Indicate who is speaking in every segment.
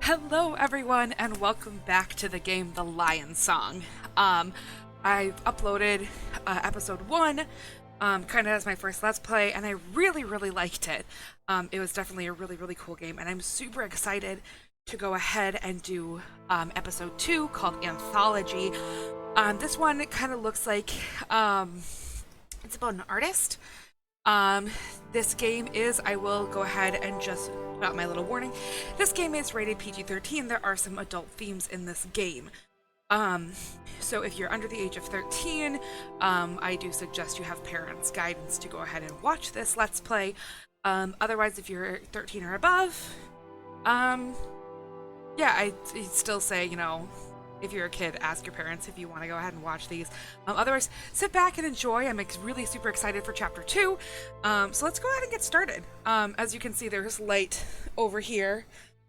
Speaker 1: Hello, everyone, and welcome back to the game The Lion Song. I uploaded episode 1 kind of as my first Let's Play, and I really liked it. It was definitely a really cool game, and I'm super excited to go ahead and do episode 2 called Anthology. This one kind of looks like it's about an artist. This game is, I will go ahead and just put out my little warning. This game is rated PG-13. There are some adult themes in this game. So if you're under the age of 13, I do suggest you have parents' guidance to go ahead and watch this Let's Play. Otherwise, if you're 13 or above, yeah, I'd still say, you know, if you're a kid, ask your parents if you want to go ahead and watch these. Otherwise, sit back and enjoy. I'm really super excited for Chapter 2. So let's go ahead and get started. As you can see, there's light over here.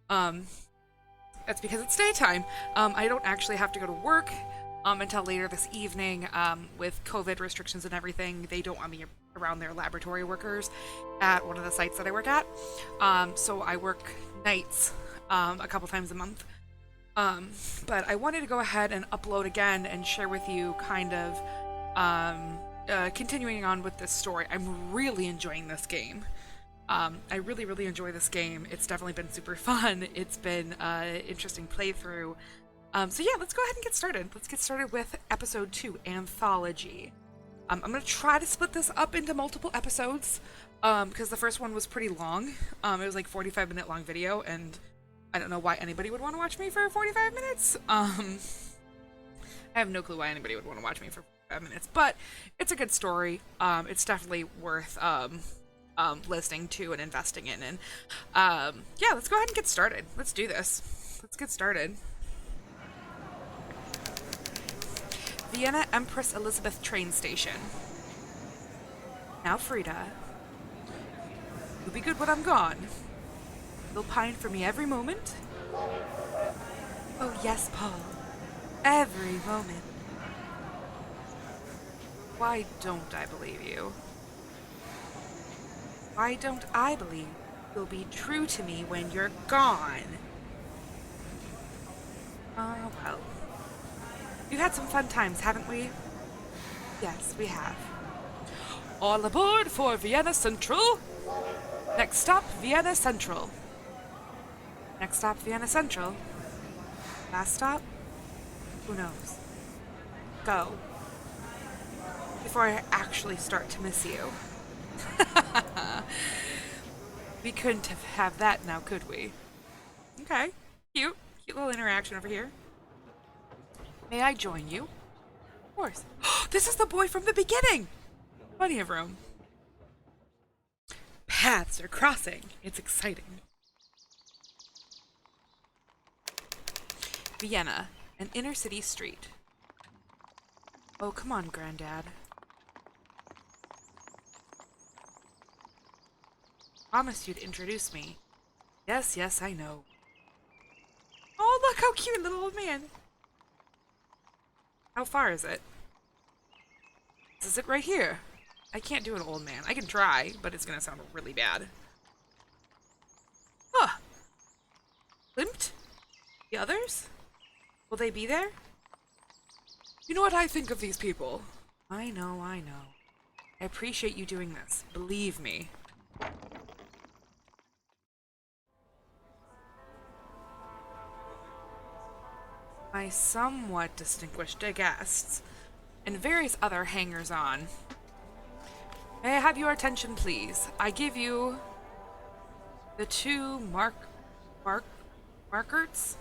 Speaker 1: That's because it's daytime. I don't actually have to go to work until later this evening. With COVID restrictions and everything, they don't want me around their laboratory workers at one of the sites that I work at. So I work nights a couple times a month. But I wanted to go ahead and upload again and share with you kind of continuing on with this story. I'm really enjoying this game. I really enjoy this game. It's definitely been super fun. It's been an interesting playthrough. So yeah, let's go ahead and get started. Let's get started with episode 2, Anthology. I'm going to try to split this up into multiple episodes because the first one was pretty long. It was like 45-minute long video, and I don't know why anybody would want to watch me for 45 minutes. I have no clue why anybody would want to watch me for 45 minutes, but it's a good story. It's definitely worth listening to and investing in. And yeah, let's go ahead and get started. Let's do this. Let's get started. Vienna Empress Elizabeth train station. Now, Frida, you'll be good when I'm gone. You'll pine for me every moment? Oh, yes, Paul. Every moment. Why don't I believe you? Why don't I believe you'll be true to me when you're gone? Oh, well. We've had some fun times, haven't we? Yes, we have. All aboard for Vienna Central! Next stop, Vienna Central. Next stop, Vienna Central. Last stop? Who knows? Go. Before I actually start to miss you. We couldn't have that now, could we? Okay. Cute. Cute little interaction over here. May I join you? Of course. This is the boy from the beginning! Plenty of room. Paths are crossing. It's exciting. Vienna, an inner-city street. Oh, come on, Granddad. Promised you'd introduce me. Yes, I know. Oh, look how cute, little old man. How far is it? This is it right here. I can't do an old man. I can try, but it's gonna sound really bad. Huh. Limped? The others? Will they be there? You know what I think of these people. I know. I appreciate you doing this. Believe me. My somewhat distinguished guests and various other hangers-on. May I have your attention, please? I give you the two markers? Markers?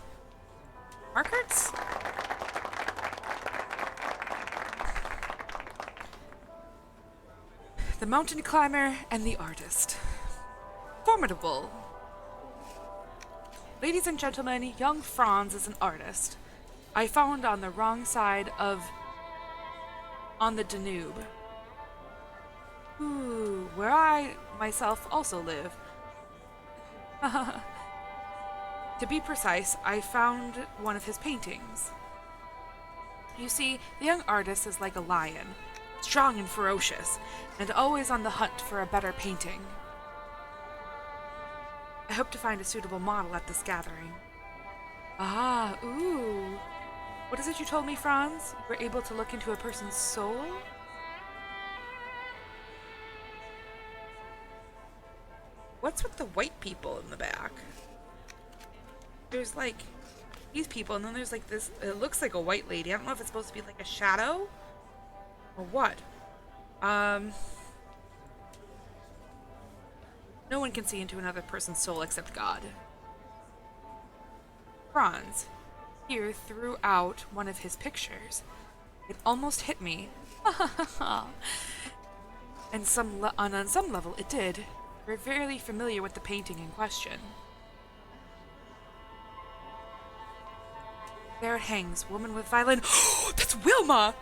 Speaker 1: The mountain climber and the artist. Formidable. Ladies and gentlemen, young Franz is an artist. I found on the wrong side on the Danube. Ooh, where I myself also live. To be precise, I found one of his paintings. You see, the young artist is like a lion, strong and ferocious, and always on the hunt for a better painting. I hope to find a suitable model at this gathering. Ah, ooh. What is it you told me, Franz? You were able to look into a person's soul? What's with the white people in the back? There's like these people, and then there's like this. It looks like a white lady. I don't know if it's supposed to be like a shadow or what. Um, no one can see into another person's soul except God. Franz here threw out one of his pictures. It almost hit me. And on some level, it did. We're very familiar with the painting in question. There it hangs, woman with violin. That's Wilma!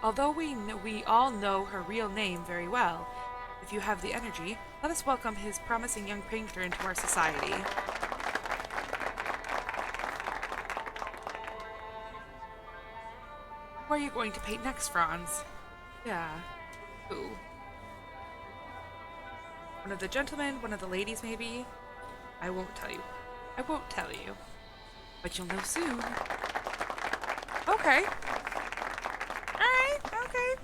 Speaker 1: Although we all know her real name very well, if you have the energy, let us welcome his promising young painter into our society. Who are you going to paint next, Franz? Yeah. Who? One of the gentlemen? One of the ladies, maybe? I won't tell you. I won't tell you. But you'll know soon. Okay. Alright, okay.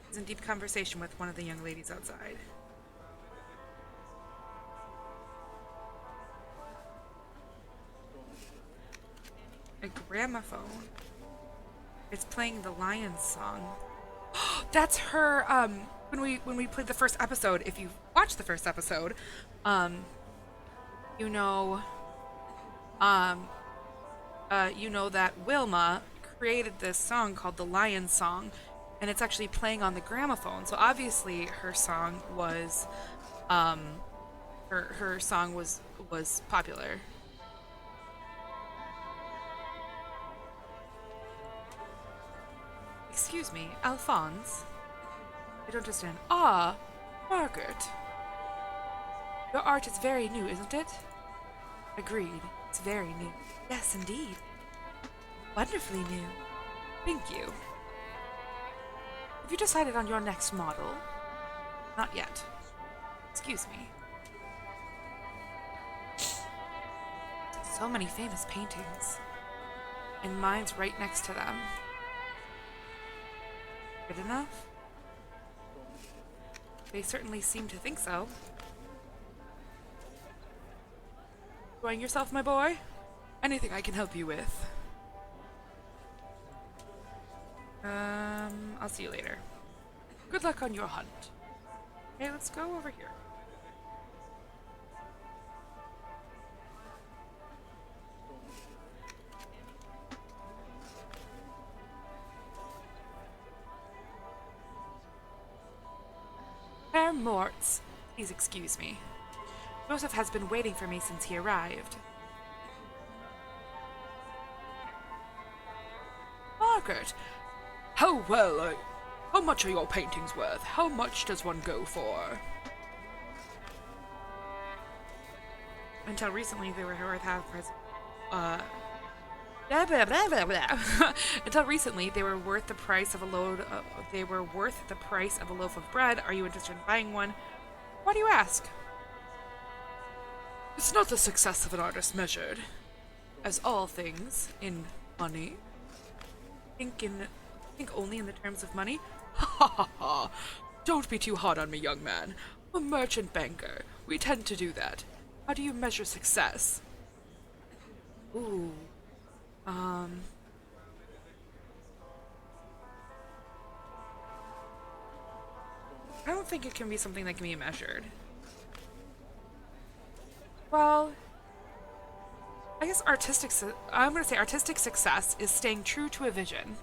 Speaker 1: He's in deep conversation with one of the young ladies outside. A gramophone. It's playing the Lion's song. That's her, when we played the first episode, if you watched the first episode, you know, you know that Wilma created this song called the Lion's Song, and it's actually playing on the gramophone. So obviously her song was, her song was popular. Excuse me, Alphonse? I don't understand. Ah, Margaret. Your art is very new, isn't it? Agreed. It's very new. Yes, indeed. Wonderfully new. Thank you. Have you decided on your next model? Not yet. Excuse me. So many famous paintings. And mine's right next to them. Good enough? They certainly seem to think so. Enjoying yourself, my boy? Anything I can help you with? I'll see you later. Good luck on your hunt. Okay, let's go over here. Herr Mortz, please excuse me. Joseph has been waiting for me since he arrived. Margaret! How much are your paintings worth? How much does one go for? Until recently, they were worth half price. Blah, blah, blah, blah, blah. Until recently, they were worth the price of a loaf of bread. Are you interested in buying one? Why do you ask? It's not the success of an artist measured, as all things, in money. Think only in the terms of money? Ha ha ha! Don't be too hard on me, young man. I'm a merchant banker. We tend to do that. How do you measure success? Ooh. I don't think it can be something that can be measured. Well, I guess I'm gonna say artistic success is staying true to a vision.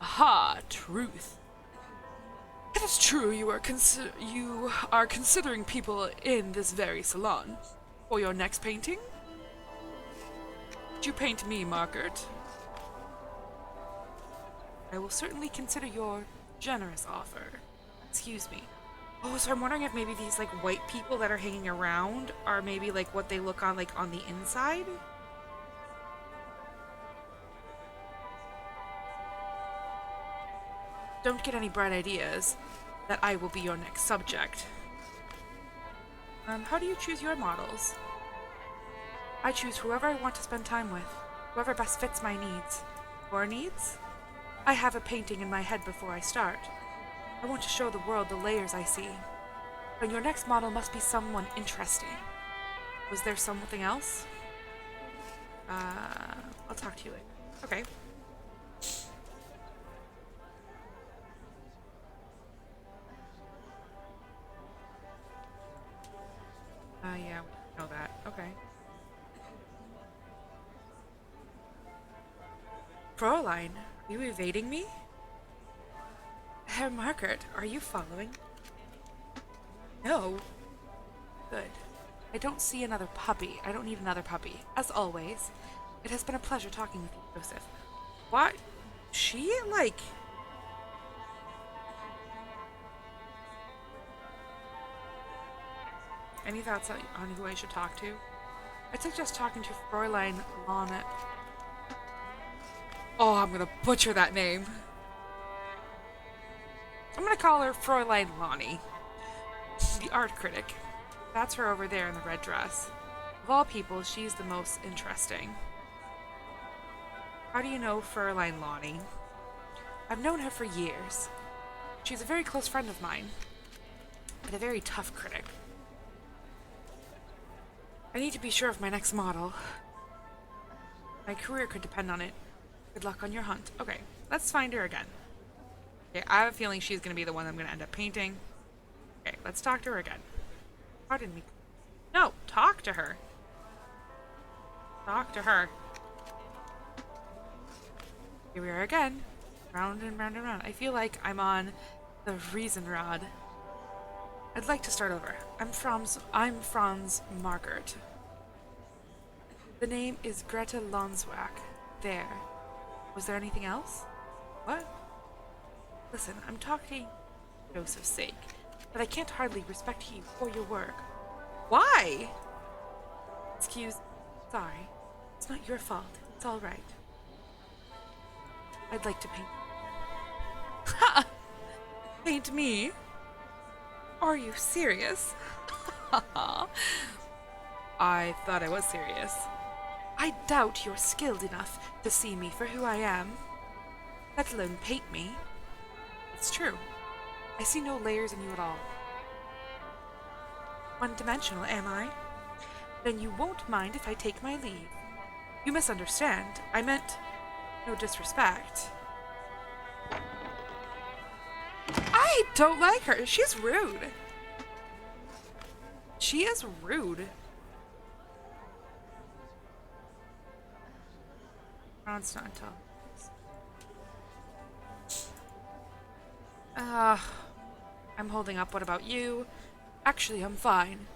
Speaker 1: Aha, truth. It is true you are considering people in this very salon. For your next painting? Would you paint me, Margaret? I will certainly consider your generous offer. Excuse me. Oh, so I'm wondering if maybe these, like, white people that are hanging around are maybe, like, what they look on, like, on the inside? Don't get any bright ideas that I will be your next subject. How do you choose your models? I choose whoever I want to spend time with, whoever best fits my needs. Your needs? I have a painting in my head before I start. I want to show the world the layers I see. But your next model must be someone interesting. Was there something else? I'll talk to you later. Okay. Yeah, we know that. Okay. Fräulein, are you evading me? Herr Margaret, are you following? No. Good. I don't see another puppy. I don't need another puppy. As always, it has been a pleasure talking with you, Joseph. What? She, like... Any thoughts on who I should talk to? I'd suggest talking to Fräulein Lana. Oh, I'm gonna butcher that name. I'm gonna call her Fräulein Lonnie, the art critic. That's her over there in the red dress. Of all people, she's the most interesting. How do you know Fräulein Lonnie? I've known her for years. She's a very close friend of mine, but a very tough critic. I need to be sure of my next model. My career could depend on it. Good luck on your hunt. Okay, let's find her again. Okay, I have a feeling she's going to be the one I'm going to end up painting. Okay, let's talk to her again. Pardon me. No, talk to her. Talk to her. Here we are again. Round and round and round. I feel like I'm on the Riesenrad. I'd like to start over. I'm Franz Margaret. The name is Greta Lonswack. There. Was there anything else? What? Listen, I'm talking for Joseph's sake, but I can't hardly respect you or your work. Why? Excuse... Sorry. It's not your fault. It's all right. I'd like to paint... Ha! Paint me? Are you serious? I thought I was serious. I doubt you're skilled enough to see me for who I am, let alone paint me. It's true. I see no layers in you at all. One-dimensional, am I? Then you won't mind if I take my leave. You misunderstand. I meant no disrespect. I don't like her. She's rude. She is rude. It's not until... I'm holding up. What about you? Actually, I'm fine.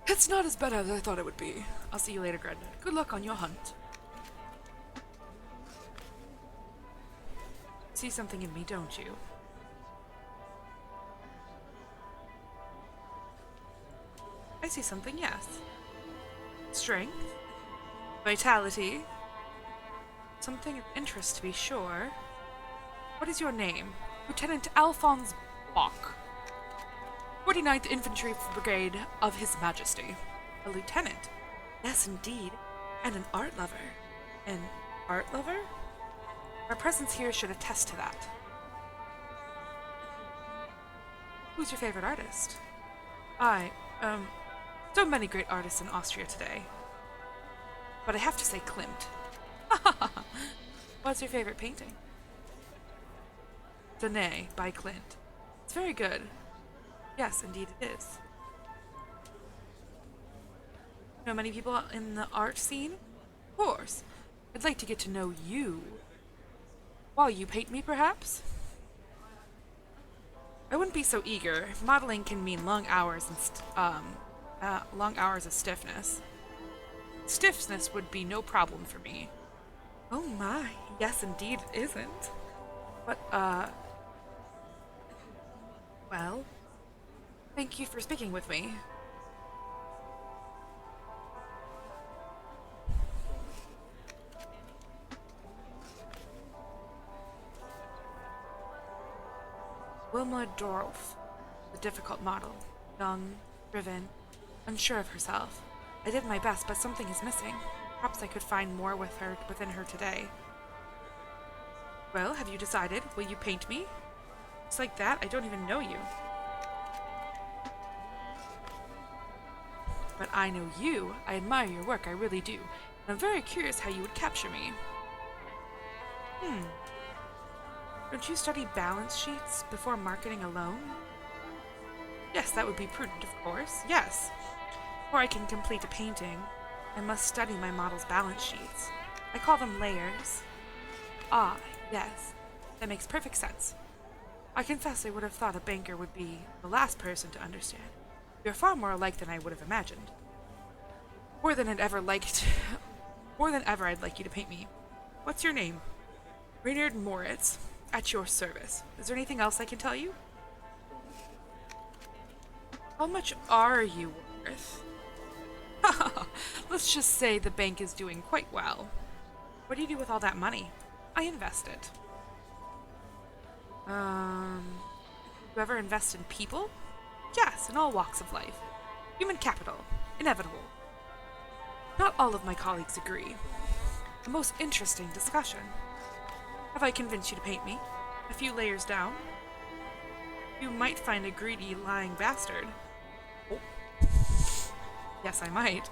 Speaker 1: It's not as bad as I thought it would be. I'll see you later, Greta. Good luck on your hunt. See something in me, don't you? I see something, yes. Strength. Vitality. Something of interest, to be sure. What is your name? Lieutenant Alphonse Bach. 49th Infantry Brigade of His Majesty. A lieutenant? Yes, indeed. And an art lover. An art lover? Our presence here should attest to that. Who's your favorite artist? So many great artists in Austria today. But I have to say Klimt. What's your favorite painting? Danae by Klimt. It's very good. Yes, indeed it is. Know many people in the art scene? Of course. I'd like to get to know you. While you paint me, perhaps? I wouldn't be so eager. Modeling can mean long hours of stiffness. Stiffness would be no problem for me. Oh my, yes indeed it isn't. But, well, thank you for speaking with me. Wilma Dorf, the difficult model. Young, driven, unsure of herself. I did my best, but something is missing. Perhaps I could find more within her today. Well, have you decided? Will you paint me? Just like that, I don't even know you. But I know you. I admire your work, I really do. And I'm very curious how you would capture me. Don't you study balance sheets before marketing a loan? Yes, that would be prudent, of course. Yes. Before I can complete a painting, I must study my model's balance sheets. I call them layers. Ah, yes. That makes perfect sense. I confess I would have thought a banker would be the last person to understand. You're far more alike than I would have imagined. More than ever, I'd like you to paint me. What's your name? Reynard Moritz. At your service. Is there anything else I can tell you? How much are you worth? Let's just say the bank is doing quite well. What do you do with all that money? I invest it. You ever invest in people? Yes, in all walks of life. Human capital. Inevitable. Not all of my colleagues agree. A most interesting discussion. Have I convinced you to paint me? A few layers down? You might find a greedy, lying bastard. Oh. Yes, I might.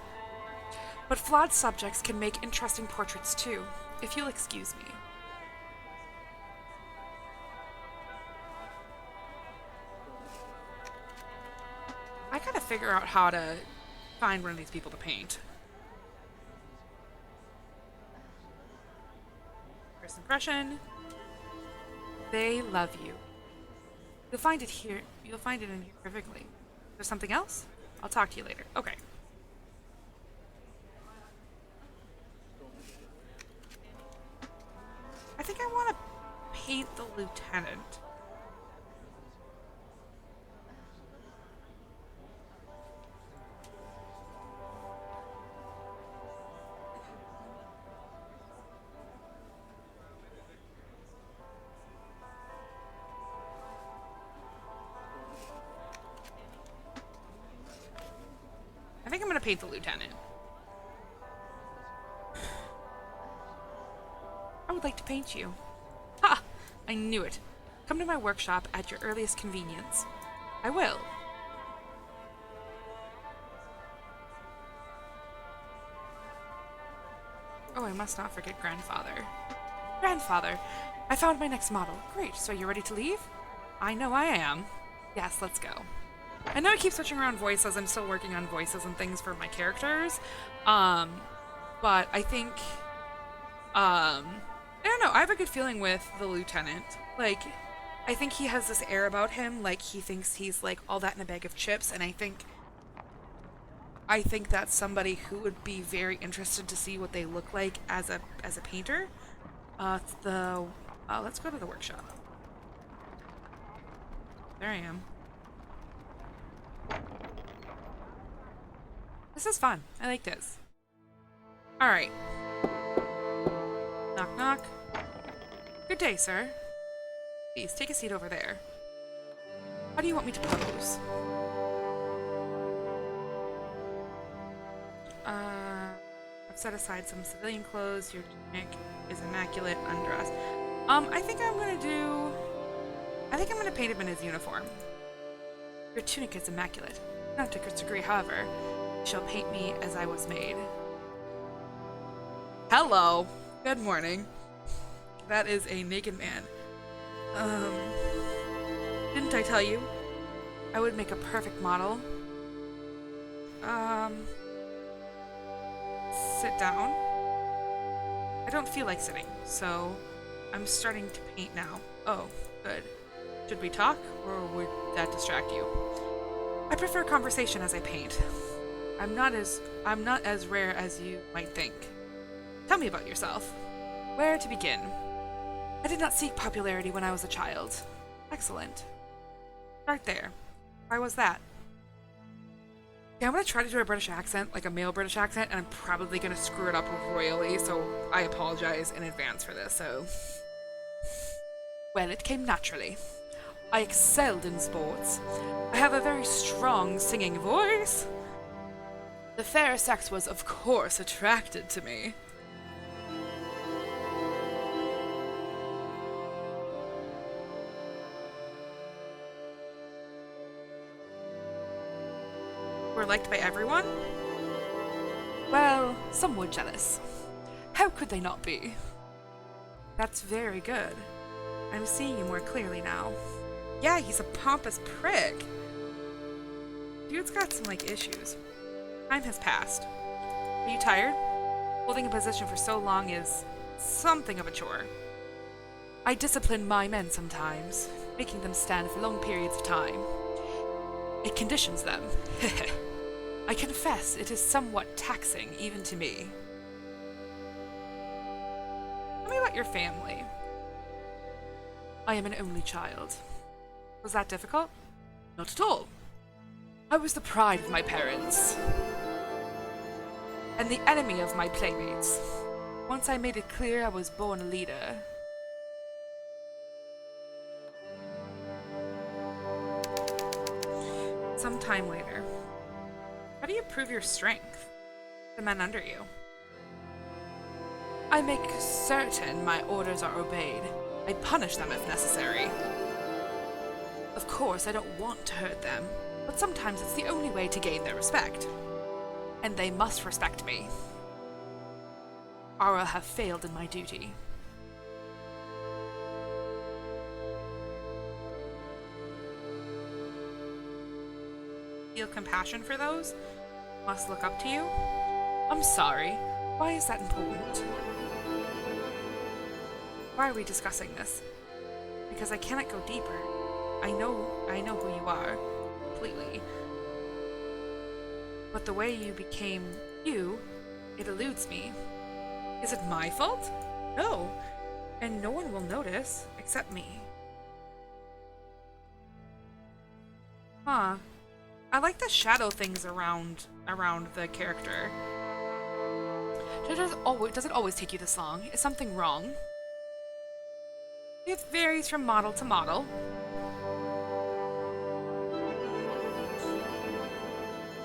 Speaker 1: But flawed subjects can make interesting portraits too, if you'll excuse me. I gotta figure out how to find one of these people to paint. First impression. They love you. You'll find it here. You'll find it in here perfectly. There's something else? I'll talk to you later. Okay. I think I want to paint the lieutenant. I think I'm going to paint the lieutenant. I would like to paint you. Ha! I knew it. Come to my workshop at your earliest convenience. I will. Oh, I must not forget grandfather. Grandfather, I found my next model. Great, so you're ready to leave? I know I am. Yes, let's go. I know I keep switching around voices. I'm still working on voices and things for my characters. But I think, I don't know. I have a good feeling with the lieutenant. Like, I think he has this air about him. Like, he thinks he's, like, all that in a bag of chips. And I think that's somebody who would be very interested to see what they look like as a painter. Let's go to the workshop. There I am. This is fun. I like this. Alright. Knock, knock. Good day, sir. Please, take a seat over there. How do you want me to pose? I've set aside some civilian clothes. Your tunic is immaculate, undressed. I think I'm gonna paint him in his uniform. Your tunic is immaculate. Not to disagree, however. You shall paint me as I was made. Hello. Good morning. That is a naked man. Didn't I tell you? I would make a perfect model. Sit down. I don't feel like sitting, so I'm starting to paint now. Oh, good. Should we talk, or would that distract you? I prefer conversation as I paint. I'm not as rare as you might think. Tell me about yourself. Where to begin? I did not seek popularity when I was a child. Excellent. Start there. Why was that? Yeah, I'm gonna try to do a British accent, like a male British accent, and I'm probably gonna screw it up royally, so I apologize in advance for this, so... Well, it came naturally. I excelled in sports. I have a very strong singing voice. The fair sex was, of course, attracted to me. Were liked by everyone? Well, some were jealous. How could they not be? That's very good. I'm seeing you more clearly now. Yeah, he's a pompous prick. Dude's got some, issues. Time has passed. Are you tired? Holding a position for so long is something of a chore. I discipline my men sometimes, making them stand for long periods of time. It conditions them. I confess it is somewhat taxing, even to me. Tell me about your family. I am an only child. Was that difficult? Not at all. I was the pride of my parents, and the enemy of my playmates. Once I made it clear I was born a leader. Some time later. How do you prove your strength? The men under you. I make certain my orders are obeyed. I punish them if necessary. Of course, I don't want to hurt them, but sometimes it's the only way to gain their respect. And they must respect me. Ara have failed in my duty. Feel compassion for those? Must look up to you? I'm sorry. Why is that important? Why are we discussing this? Because I cannot go deeper. I know who you are, completely. But the way you became you, it eludes me. Is it my fault? No. And no one will notice, except me. Huh. I like the shadow things around the character. Does it always take you this long? Is something wrong? It varies from model to model.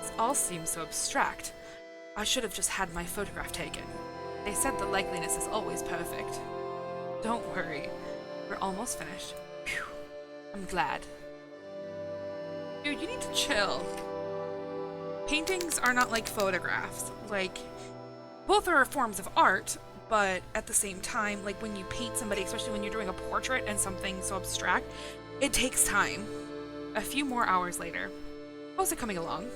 Speaker 1: This all seems so abstract. I should have just had my photograph taken. They said the likeliness is always perfect. Don't worry. We're almost finished. Phew. I'm glad. Dude, you need to chill. Paintings are not like photographs. Both are forms of art, but at the same time, when you paint somebody, especially when you're doing a portrait and something so abstract, it takes time. A few more hours later. How's it coming along?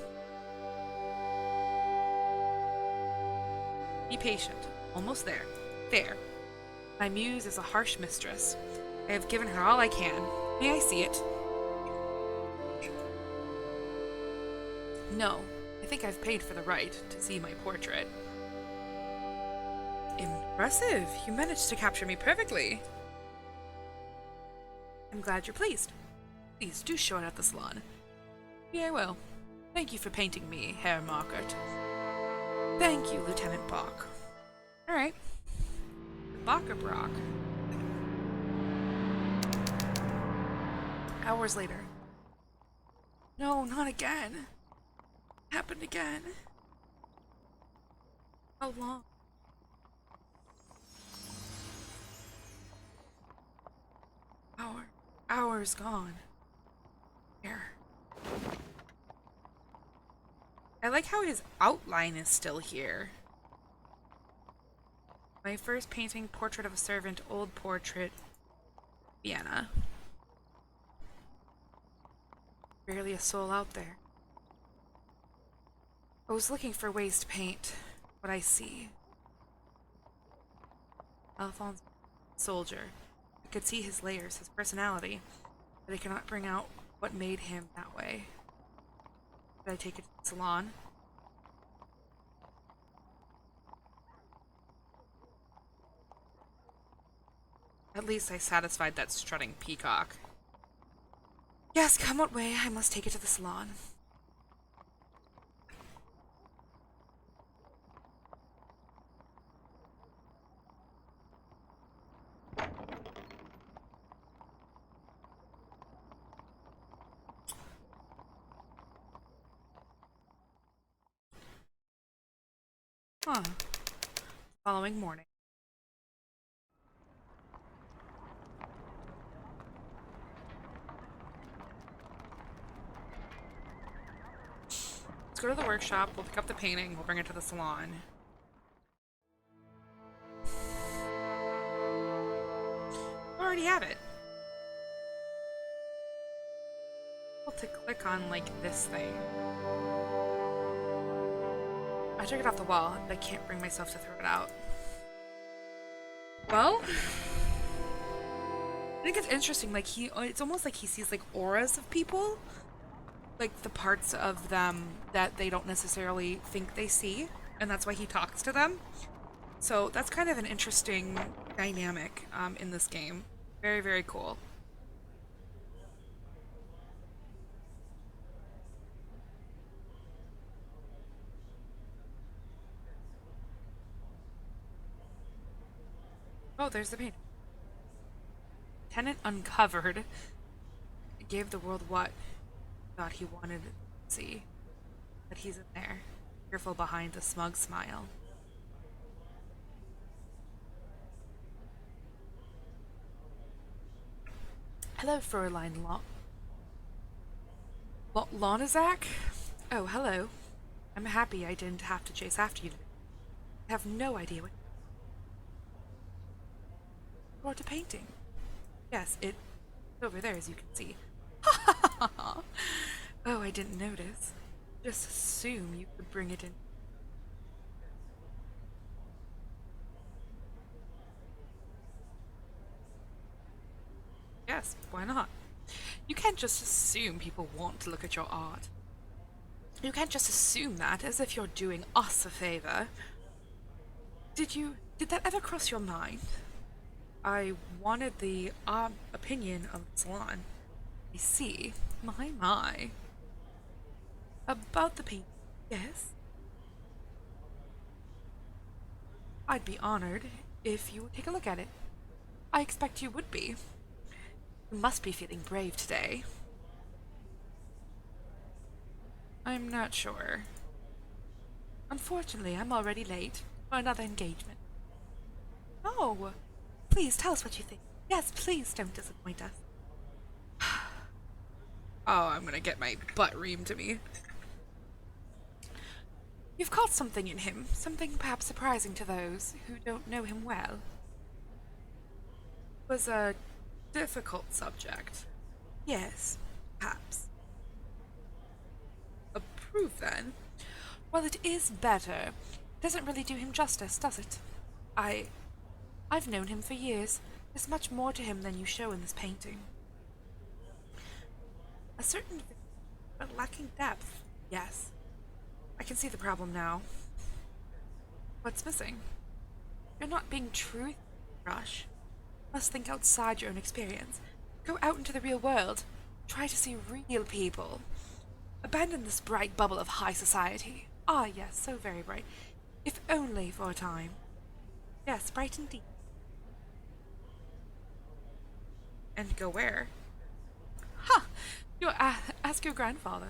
Speaker 1: Be patient. Almost there. There. My muse is a harsh mistress. I have given her all I can. May I see it? No. I think I've paid for the right to see my portrait. Impressive. You managed to capture me perfectly. I'm glad you're pleased. Please do show it at the salon. Yeah, I will. Thank you for painting me, Herr Markert. Thank you, Lieutenant Bach. Alright. Backerbrock. Hours later. No, not again. Happened again. How long? Hours gone. Here. I like how his outline is still here. My first painting, portrait of a servant, old portrait, Vienna. Barely a soul out there. I was looking for ways to paint what I see. Alphonse, soldier. I could see his layers, his personality, but I cannot bring out what made him that way. Should I take it to the salon? At least I satisfied that strutting peacock. Yes, come what way, I must take it to the salon. Huh. Following morning. Let's go to the workshop, we'll pick up the painting, we'll bring it to the salon. I already have it. To click on, like, this thing. I took it off the wall, and I can't bring myself to throw it out. Well, I think it's interesting, like, it's almost like he sees, like, auras of people. Like, the parts of them that they don't necessarily think they see, and that's why he talks to them. So that's kind of an interesting dynamic in this game. Very, very cool. Oh, there's the painting. Tenant uncovered. Gave the world what thought he wanted to see. But he's in there, fearful behind a smug smile. Hello, Fräulein Lonazak? Oh, hello. I'm happy I didn't have to chase after you today. I have no idea what... Brought a painting. Yes, it's over there, as you can see. Oh, I didn't notice. Just assume you could bring it in. Yes, why not? You can't just assume people want to look at your art. You can't just assume that as if you're doing us a favor. Did that ever cross your mind? I wanted the opinion of the salon. I see. My. About the paint, yes? I'd be honored if you would take a look at it. I expect you would be. You must be feeling brave today. I'm not sure. Unfortunately, I'm already late for another engagement. Oh, please tell us what you think. Yes, please don't disappoint us. Oh, I'm gonna get my butt reamed to me. You've caught something in him, something perhaps surprising to those who don't know him well. It was a difficult subject. Yes, perhaps. Approve, then? Well, it is better. Doesn't really do him justice, does it? I've known him for years. There's much more to him than you show in this painting. A certain, but lacking depth, yes. I can see the problem now. What's missing? You're not being true, Rush. You must think outside your own experience. Go out into the real world. Try to see real people. Abandon this bright bubble of high society. Ah, yes, so very bright. If only for a time. Yes, bright indeed. And go where? Ha! You ask your grandfather.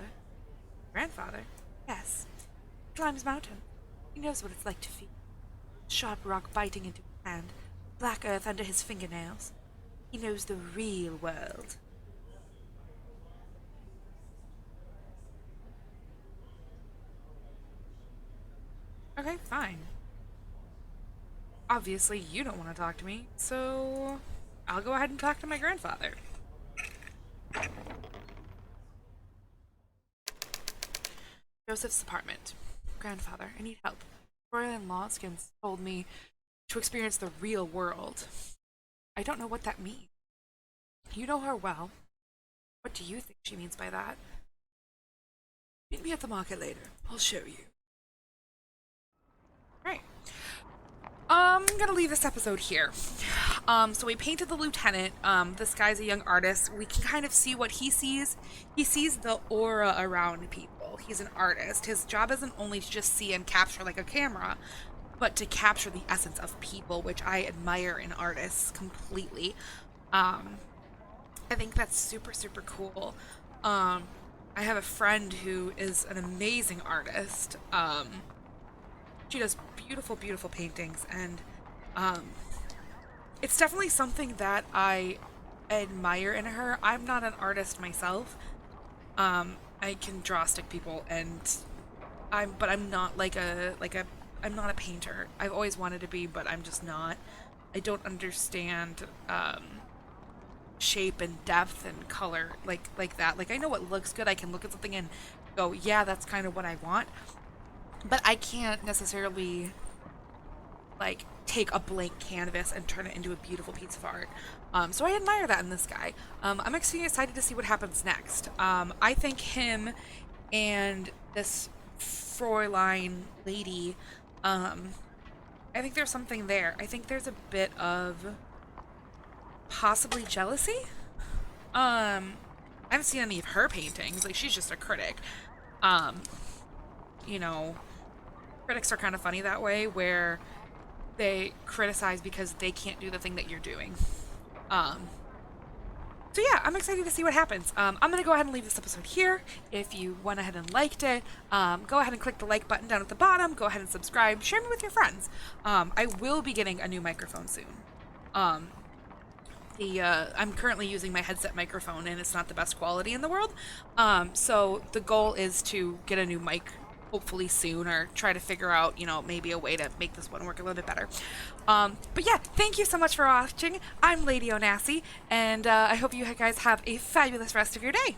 Speaker 1: Grandfather? Yes. He climbs mountains. He knows what it's like to feel. Sharp rock biting into his hand, black earth under his fingernails. He knows the real world. Okay, fine. Obviously, you don't want to talk to me, so I'll go ahead and talk to my grandfather. Joseph's apartment. Grandfather, I need help. Fräulein Loskins told me to experience the real world. I don't know what that means. You know her well. What do you think she means by that? Meet me at the market later. I'll show you. Right. I'm gonna leave this episode here. So we painted the lieutenant. This guy's a young artist. We can kind of see what he sees. He sees the aura around people. He's an artist. His job isn't only to just see and capture like a camera, but to capture the essence of people, which I admire in artists completely. I think that's super, super cool. I have a friend who is an amazing artist. She does beautiful, beautiful paintings, and um, it's definitely something that I admire in her. I'm not an artist myself. I can draw stick people, and I'm not I'm not a painter. I've always wanted to be, but I'm just not. I don't understand shape and depth and color like that. Like I know what looks good. I can look at something and go, yeah, that's kind of what I want. But I can't necessarily like take a blank canvas and turn it into a beautiful piece of art. So I admire that in this guy. I'm actually excited to see what happens next. I think him and this Fräulein lady, I think there's something there. I think there's a bit of possibly jealousy. I haven't seen any of her paintings. Like she's just a critic. Um, you know, critics are kind of funny that way, where they criticize because they can't do the thing that you're doing. Um, so yeah, I'm excited to see what happens. I'm gonna go ahead and leave this episode here. If you went ahead and liked it, go ahead and click the like button down at the bottom. Go ahead and subscribe. Share me with your friends. I will be getting a new microphone soon. Um, I'm currently using my headset microphone, and it's not the best quality in the world. So the goal is to get a new mic hopefully soon, or try to figure out, maybe a way to make this one work a little bit better. But yeah, thank you so much for watching. I'm Lady Onassi, and I hope you guys have a fabulous rest of your day.